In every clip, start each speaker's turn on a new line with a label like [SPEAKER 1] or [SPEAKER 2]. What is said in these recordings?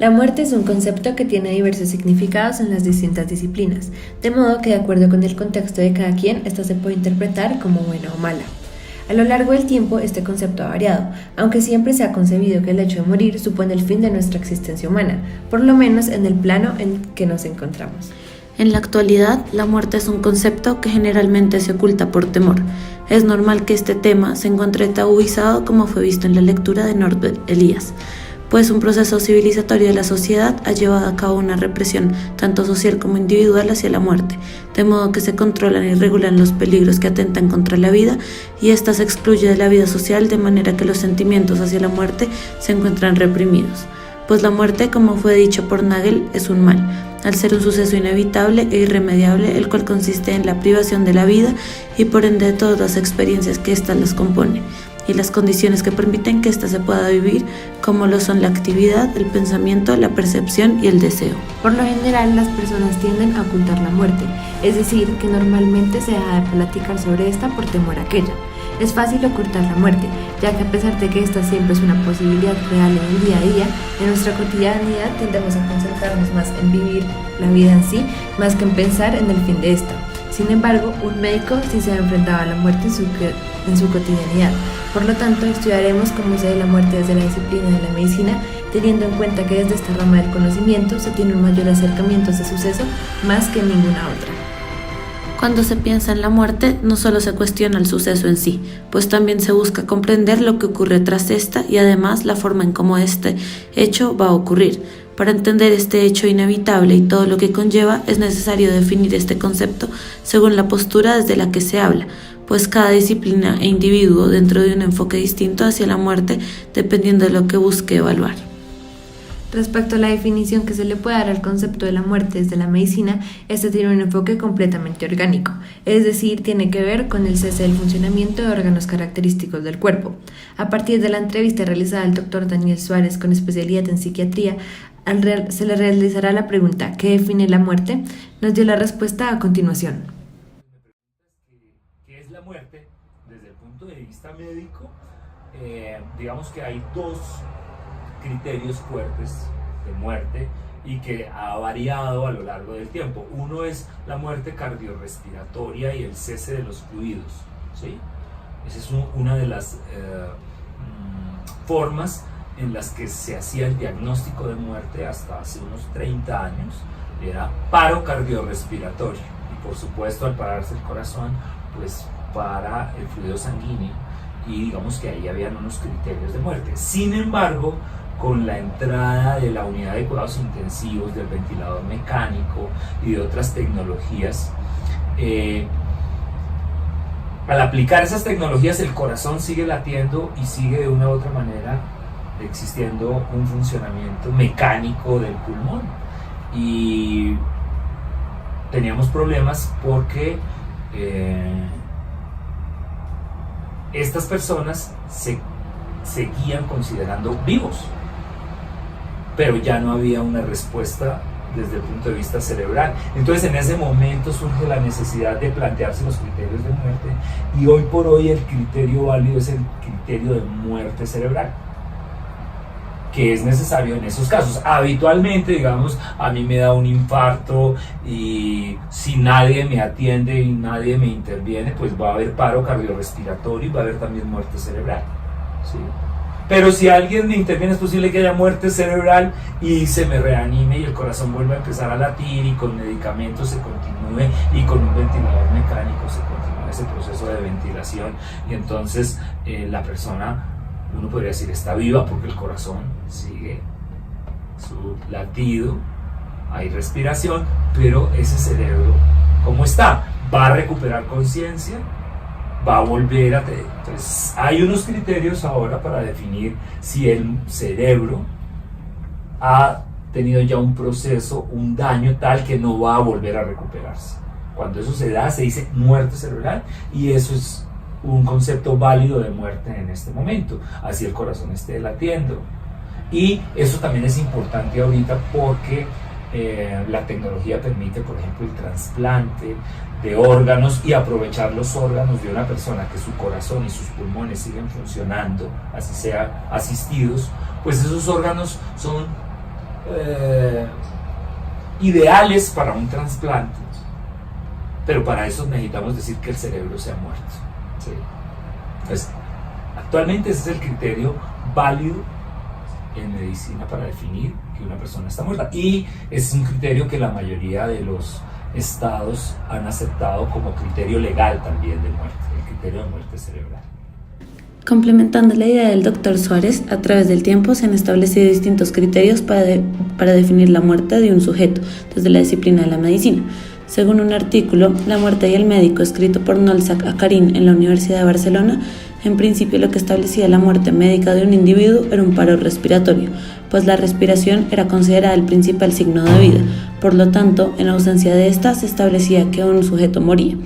[SPEAKER 1] La muerte es un concepto que tiene diversos significados en las distintas disciplinas, de modo que de acuerdo con el contexto de cada quien, esta se puede interpretar como buena o mala. A lo largo del tiempo, este concepto ha variado, aunque siempre se ha concebido que el hecho de morir supone el fin de nuestra existencia humana, por lo menos en el plano en que nos encontramos.
[SPEAKER 2] En la actualidad, la muerte es un concepto que generalmente se oculta por temor. Es normal que este tema se encuentre tabuizado, como fue visto en la lectura de Norbert Elias, pues un proceso civilizatorio de la sociedad ha llevado a cabo una represión tanto social como individual hacia la muerte, de modo que se controlan y regulan los peligros que atentan contra la vida y ésta se excluye de la vida social de manera que los sentimientos hacia la muerte se encuentran reprimidos. Pues la muerte, como fue dicho por Nagel, es un mal, al ser un suceso inevitable e irremediable, el cual consiste en la privación de la vida y por ende de todas las experiencias que ésta las compone, y las condiciones que permiten que ésta se pueda vivir, como lo son la actividad, el pensamiento, la percepción y el deseo.
[SPEAKER 1] Por lo general, las personas tienden a ocultar la muerte, es decir, que normalmente se deja de platicar sobre esta por temor a aquella. Es fácil ocultar la muerte, ya que a pesar de que esta siempre es una posibilidad real en el día a día, en nuestra cotidianidad tendemos a concentrarnos más en vivir la vida en sí, más que en pensar en el fin de esta. Sin embargo, un médico sí se ha enfrentado a la muerte en su cotidianidad. Por lo tanto, estudiaremos cómo se ve la muerte desde la disciplina de la medicina, teniendo en cuenta que desde esta rama del conocimiento se tiene un mayor acercamiento a este suceso más que en ninguna otra.
[SPEAKER 2] Cuando se piensa en la muerte, no solo se cuestiona el suceso en sí, pues también se busca comprender lo que ocurre tras esta y además la forma en cómo este hecho va a ocurrir. Para entender este hecho inevitable y todo lo que conlleva, es necesario definir este concepto según la postura desde la que se habla, pues cada disciplina e individuo dentro de un enfoque distinto hacia la muerte dependiendo de lo que busque evaluar.
[SPEAKER 1] Respecto a la definición que se le puede dar al concepto de la muerte desde la medicina, este tiene un enfoque completamente orgánico, es decir, tiene que ver con el cese del funcionamiento de órganos característicos del cuerpo. A partir de la entrevista realizada al Dr. Daniel Suárez con especialidad en psiquiatría, se le realizará la pregunta ¿qué define la muerte? Nos dio la respuesta a continuación.
[SPEAKER 3] ¿Qué es la muerte? Desde el punto de vista médico, digamos que hay dos criterios fuertes de muerte y que ha variado a lo largo del tiempo. Uno es la muerte cardiorrespiratoria y el cese de los fluidos, ¿sí? Esa es una de las formas en las que se hacía el diagnóstico de muerte hasta hace unos 30 años. Era paro cardiorrespiratorio y por supuesto al pararse el corazón pues para el fluido sanguíneo, y digamos que ahí habían unos criterios de muerte. Sin embargo, con la entrada de la unidad de cuidados intensivos, del ventilador mecánico y de otras tecnologías, al aplicar esas tecnologías el corazón sigue latiendo y sigue de una u otra manera existiendo un funcionamiento mecánico del pulmón, y teníamos problemas porque estas personas se seguían considerando vivos, pero ya no había una respuesta desde el punto de vista cerebral. Entonces en ese momento surge la necesidad de plantearse los criterios de muerte, y hoy por hoy el criterio válido es el criterio de muerte cerebral, que es necesario en esos casos. Habitualmente, digamos, a mí me da un infarto y si nadie me atiende y nadie me interviene, pues va a haber paro cardiorrespiratorio y va a haber también muerte cerebral, ¿sí? Pero si alguien me interviene, es posible que haya muerte cerebral y se me reanime y el corazón vuelva a empezar a latir, y con medicamentos se continúe, y con un ventilador mecánico se continúe ese proceso de ventilación, y entonces la persona, uno podría decir, está viva porque el corazón sigue su latido, hay respiración, pero ese cerebro, ¿cómo está? ¿Va a recuperar conciencia? ¿Va a volver a tener? Entonces hay unos criterios ahora para definir si el cerebro ha tenido ya un proceso, un daño tal que no va a volver a recuperarse. Cuando eso se da, se dice muerte cerebral, y eso es un concepto válido de muerte en este momento, así el corazón esté latiendo. Y eso también es importante ahorita porque la tecnología permite, por ejemplo, el trasplante de órganos y aprovechar los órganos de una persona que su corazón y sus pulmones siguen funcionando, así sea asistidos, pues esos órganos son ideales para un trasplante, pero para eso necesitamos decir que el cerebro se ha muerto. ¿Sí? Entonces, actualmente ese es el criterio válido en medicina para definir que una persona está muerta, y es un criterio que la mayoría de los estados han aceptado como criterio legal también de muerte, el criterio de muerte cerebral.
[SPEAKER 2] Complementando la idea del Dr. Suárez, a través del tiempo se han establecido distintos criterios para definir la muerte de un sujeto desde la disciplina de la medicina. Según un artículo, La muerte y el médico, escrito por Nolsak Akarin en la Universidad de Barcelona, en principio lo que establecía la muerte médica de un individuo era un paro respiratorio, pues la respiración era considerada el principal signo de vida. Por lo tanto, en ausencia de esta se establecía que un sujeto moría.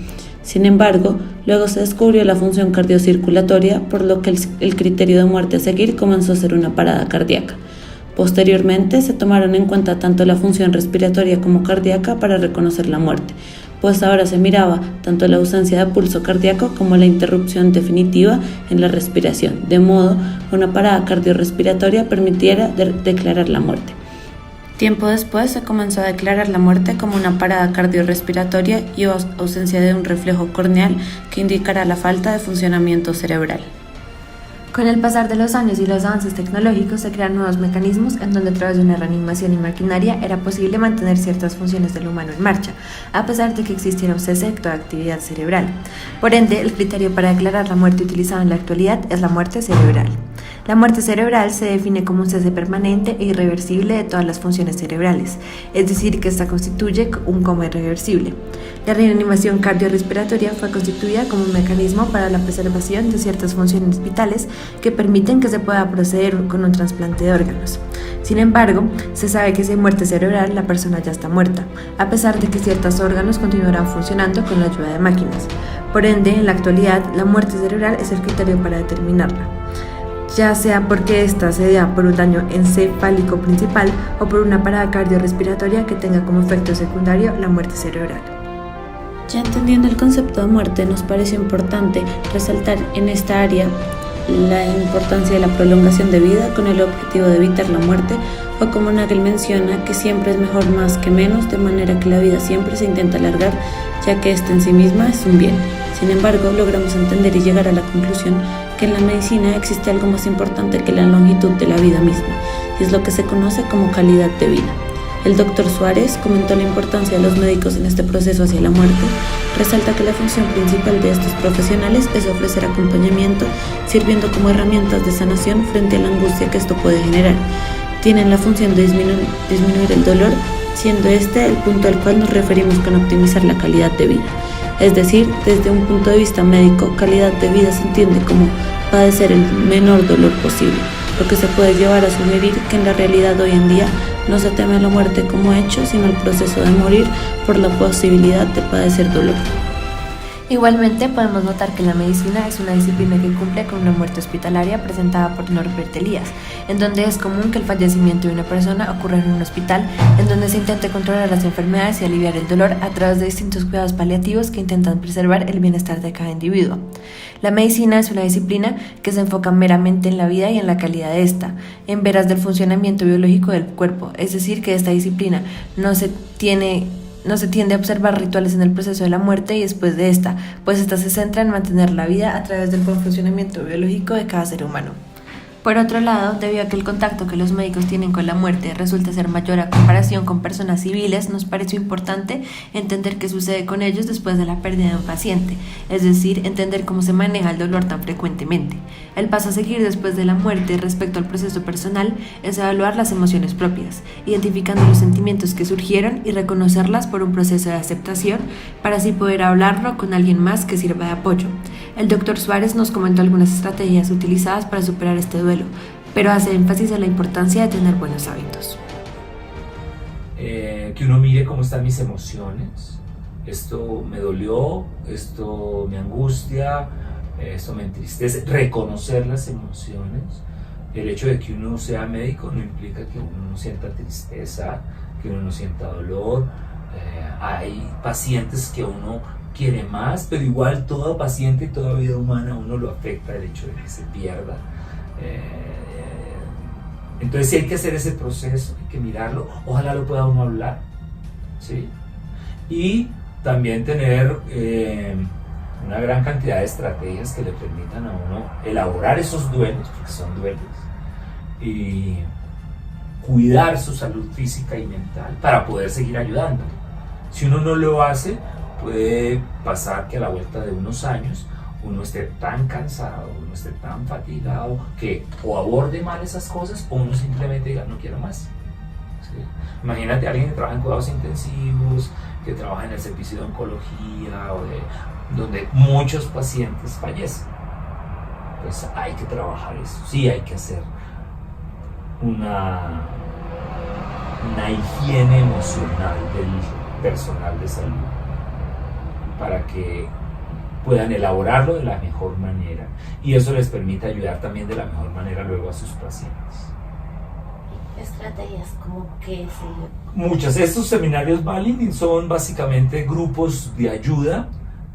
[SPEAKER 2] Sin embargo, luego se descubrió la función cardiocirculatoria, por lo que el criterio de muerte a seguir comenzó a ser una parada cardíaca. Posteriormente se tomaron en cuenta tanto la función respiratoria como cardíaca para reconocer la muerte, pues ahora se miraba tanto la ausencia de pulso cardíaco como la interrupción definitiva en la respiración, de modo que una parada cardiorrespiratoria permitiera declarar la muerte. Tiempo después se comenzó a declarar la muerte como una parada cardiorrespiratoria y ausencia de un reflejo corneal que indicará la falta de funcionamiento cerebral.
[SPEAKER 1] Con el pasar de los años y los avances tecnológicos se crean nuevos mecanismos en donde a través de una reanimación y maquinaria era posible mantener ciertas funciones del humano en marcha, a pesar de que existiera un cese de toda actividad cerebral. Por ende, el criterio para declarar la muerte utilizado en la actualidad es la muerte cerebral. La muerte cerebral se define como un cese permanente e irreversible de todas las funciones cerebrales, es decir, que esta constituye un coma irreversible. La reanimación cardiorrespiratoria fue constituida como un mecanismo para la preservación de ciertas funciones vitales que permiten que se pueda proceder con un trasplante de órganos. Sin embargo, se sabe que si hay muerte cerebral, la persona ya está muerta, a pesar de que ciertos órganos continuarán funcionando con la ayuda de máquinas. Por ende, en la actualidad, la muerte cerebral es el criterio para determinarla, ya sea porque ésta se da por un daño encefálico principal o por una parada cardiorrespiratoria que tenga como efecto secundario la muerte cerebral.
[SPEAKER 2] Ya entendiendo el concepto de muerte, nos pareció importante resaltar en esta área la importancia de la prolongación de vida con el objetivo de evitar la muerte, o como Nagel menciona, que siempre es mejor más que menos, de manera que la vida siempre se intenta alargar, ya que esta en sí misma es un bien. Sin embargo, logramos entender y llegar a la conclusión que en la medicina existe algo más importante que la longitud de la vida misma, y es lo que se conoce como calidad de vida. El Dr. Suárez comentó la importancia de los médicos en este proceso hacia la muerte. Resalta que la función principal de estos profesionales es ofrecer acompañamiento, sirviendo como herramientas de sanación frente a la angustia que esto puede generar. Tienen la función de disminuir el dolor, siendo este el punto al cual nos referimos con optimizar la calidad de vida. Es decir, desde un punto de vista médico, calidad de vida se entiende como padecer el menor dolor posible, lo que se puede llevar a sugerir que en la realidad hoy en día no se teme la muerte como hecho, sino el proceso de morir por la posibilidad de padecer dolor.
[SPEAKER 1] Igualmente, podemos notar que la medicina es una disciplina que cumple con una muerte hospitalaria presentada por Norbert Elias, en donde es común que el fallecimiento de una persona ocurra en un hospital, en donde se intente controlar las enfermedades y aliviar el dolor a través de distintos cuidados paliativos que intentan preservar el bienestar de cada individuo. La medicina es una disciplina que se enfoca meramente en la vida y en la calidad de esta, en veras del funcionamiento biológico del cuerpo, es decir, que esta disciplina no se tiende a observar rituales en el proceso de la muerte y después de esta, pues esta se centra en mantener la vida a través del buen funcionamiento biológico de cada ser humano. Por otro lado, debido a que el contacto que los médicos tienen con la muerte resulta ser mayor a comparación con personas civiles, nos pareció importante entender qué sucede con ellos después de la pérdida de un paciente, es decir, entender cómo se maneja el dolor tan frecuentemente. El paso a seguir después de la muerte respecto al proceso personal es evaluar las emociones propias, identificando los sentimientos que surgieron y reconocerlas por un proceso de aceptación para así poder hablarlo con alguien más que sirva de apoyo. El Dr. Suárez nos comentó algunas estrategias utilizadas para superar este duelo, pero hace énfasis en la importancia de tener buenos hábitos.
[SPEAKER 3] Que uno mire cómo están mis emociones. Esto me dolió, esto me angustia, esto me entristece. Reconocer las emociones. El hecho de que uno sea médico no implica que uno no sienta tristeza, que uno no sienta dolor. Hay pacientes que uno quiere más, pero igual todo paciente y toda vida humana uno lo afecta el hecho de que se pierda. Entonces, si hay que hacer ese proceso, hay que mirarlo, ojalá lo pueda uno hablar, ¿sí? Y también tener una gran cantidad de estrategias que le permitan a uno elaborar esos duelos, porque son duelos, y cuidar su salud física y mental para poder seguir ayudando. Si uno no lo hace, puede pasar que a la vuelta de unos años uno esté tan cansado, uno esté tan fatigado que o aborde mal esas cosas o uno simplemente diga no quiero más. ¿Sí? Imagínate a alguien que trabaja en cuidados intensivos, que trabaja en el servicio de oncología donde muchos pacientes fallecen. Pues hay que trabajar eso, sí hay que hacer una higiene emocional del personal de salud para que puedan elaborarlo de la mejor manera y eso les permite ayudar también de la mejor manera luego a sus pacientes.
[SPEAKER 2] Estrategias como que
[SPEAKER 3] muchas. Estos seminarios Balin son básicamente grupos de ayuda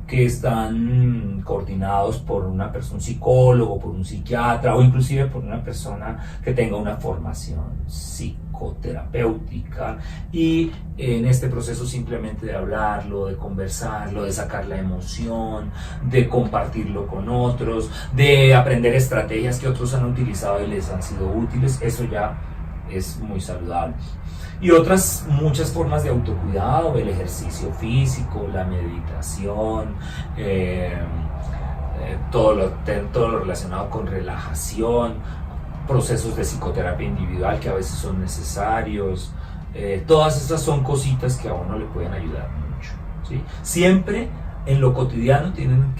[SPEAKER 3] que están coordinados por un psicólogo, por un psiquiatra o inclusive por una persona que tenga una formación psicoterapéutica y en este proceso simplemente de hablarlo, de conversarlo, de sacar la emoción, de compartirlo con otros, de aprender estrategias que otros han utilizado y les han sido útiles, eso ya es muy saludable. Y otras muchas formas de autocuidado, el ejercicio físico, la meditación, todo lo relacionado con relajación, procesos de psicoterapia individual que a veces son necesarios, todas estas son cositas que a uno le pueden ayudar mucho, ¿sí? Siempre en lo cotidiano tienen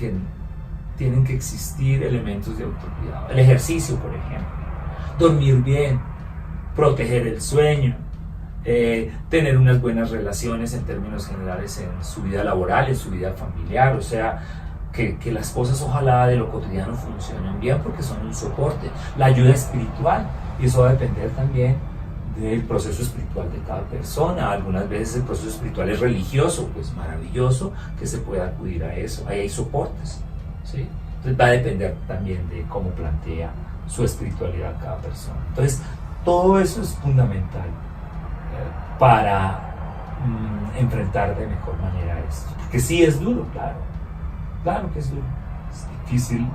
[SPEAKER 3] que existir elementos de autocuidado, el ejercicio por ejemplo, dormir bien, proteger el sueño, tener unas buenas relaciones en términos generales en su vida laboral, en su vida familiar, o sea, que las cosas ojalá de lo cotidiano funcionen bien porque son un soporte, la ayuda espiritual, y eso va a depender también del proceso espiritual de cada persona. Algunas veces el proceso espiritual es religioso, pues maravilloso que se pueda acudir a eso, ahí hay soportes, ¿sí? Entonces va a depender también de cómo plantea su espiritualidad cada persona. Entonces todo eso es fundamental para enfrentar de mejor manera esto, porque sí es duro, claro que es duro, es difícil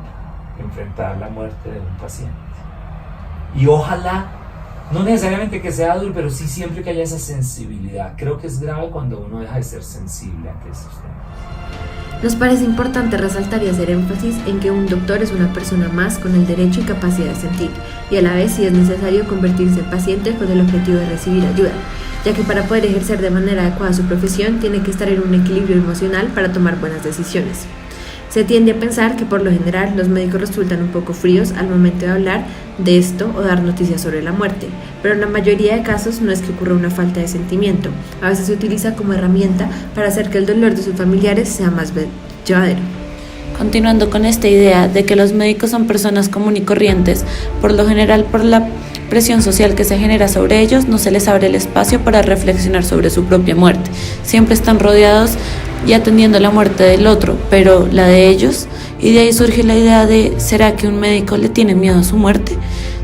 [SPEAKER 3] enfrentar la muerte de un paciente y ojalá, no necesariamente que sea duro, pero sí siempre que haya esa sensibilidad. Creo que es grave cuando uno deja de ser sensible ante esos temas.
[SPEAKER 1] Nos parece importante resaltar y hacer énfasis en que un doctor es una persona más con el derecho y capacidad de sentir, y a la vez si es necesario convertirse en paciente con el objetivo de recibir ayuda, ya que para poder ejercer de manera adecuada su profesión tiene que estar en un equilibrio emocional para tomar buenas decisiones. Se tiende a pensar que por lo general los médicos resultan un poco fríos al momento de hablar de esto o dar noticias sobre la muerte, pero en la mayoría de casos no es que ocurra una falta de sentimiento, a veces se utiliza como herramienta para hacer que el dolor de sus familiares sea más llevadero.
[SPEAKER 2] Continuando con esta idea de que los médicos son personas comunes y corrientes, por lo general por la presión social que se genera sobre ellos, no se les abre el espacio para reflexionar sobre su propia muerte. Siempre están rodeados y atendiendo la muerte del otro, pero la de ellos, y de ahí surge la idea de ¿será que un médico le tiene miedo a su muerte?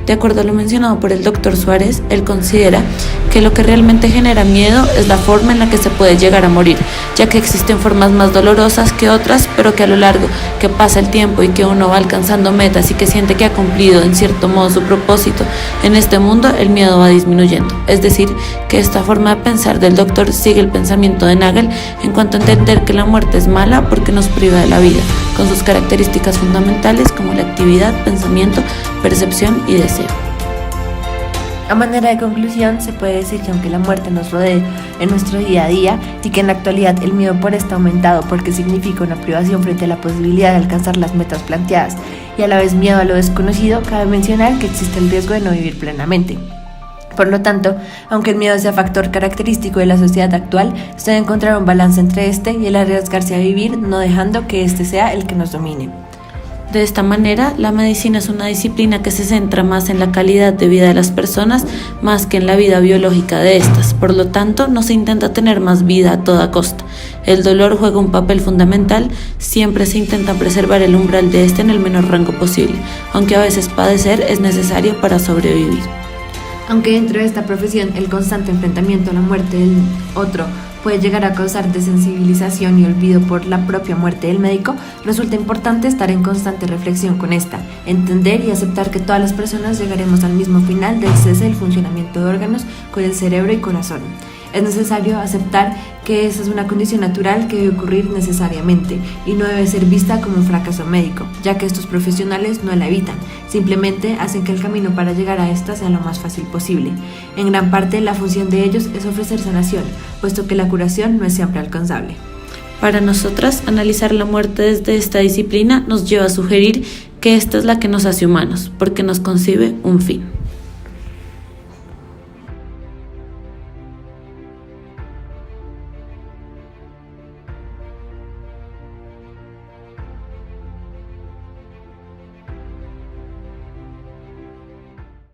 [SPEAKER 2] De acuerdo a lo mencionado por el doctor Suárez, él considera que lo que realmente genera miedo es la forma en la que se puede llegar a morir, ya que existen formas más dolorosas que otras, pero que a lo largo que pasa el tiempo y que uno va alcanzando metas y que siente que ha cumplido en cierto modo su propósito en este mundo, el miedo va disminuyendo. Es decir, que esta forma de pensar del doctor sigue el pensamiento de Nagel en cuanto a entender que la muerte es mala porque nos priva de la vida, con sus características fundamentales como la actividad, pensamiento, percepción y deseo.
[SPEAKER 1] A manera de conclusión, se puede decir que aunque la muerte nos rodee en nuestro día a día y que en la actualidad el miedo por esta ha aumentado porque significa una privación frente a la posibilidad de alcanzar las metas planteadas y a la vez miedo a lo desconocido, cabe mencionar que existe el riesgo de no vivir plenamente. Por lo tanto, aunque el miedo sea factor característico de la sociedad actual, se debe encontrar un balance entre este y el arriesgarse a vivir, no dejando que este sea el que nos domine.
[SPEAKER 2] De esta manera, la medicina es una disciplina que se centra más en la calidad de vida de las personas más que en la vida biológica de estas. Por lo tanto, no se intenta tener más vida a toda costa. El dolor juega un papel fundamental, siempre se intenta preservar el umbral de este en el menor rango posible, aunque a veces padecer es necesario para sobrevivir.
[SPEAKER 1] Aunque dentro de esta profesión el constante enfrentamiento a la muerte del otro puede llegar a causar desensibilización y olvido por la propia muerte del médico, resulta importante estar en constante reflexión con esta, entender y aceptar que todas las personas llegaremos al mismo final del cese del funcionamiento de órganos con el cerebro y corazón. Es necesario aceptar que esa es una condición natural que debe ocurrir necesariamente y no debe ser vista como un fracaso médico, ya que estos profesionales no la evitan, simplemente hacen que el camino para llegar a esta sea lo más fácil posible. En gran parte, la función de ellos es ofrecer sanación, puesto que la curación no es siempre alcanzable.
[SPEAKER 2] Para nosotras, analizar la muerte desde esta disciplina nos lleva a sugerir que esta es la que nos hace humanos, porque nos concibe un fin.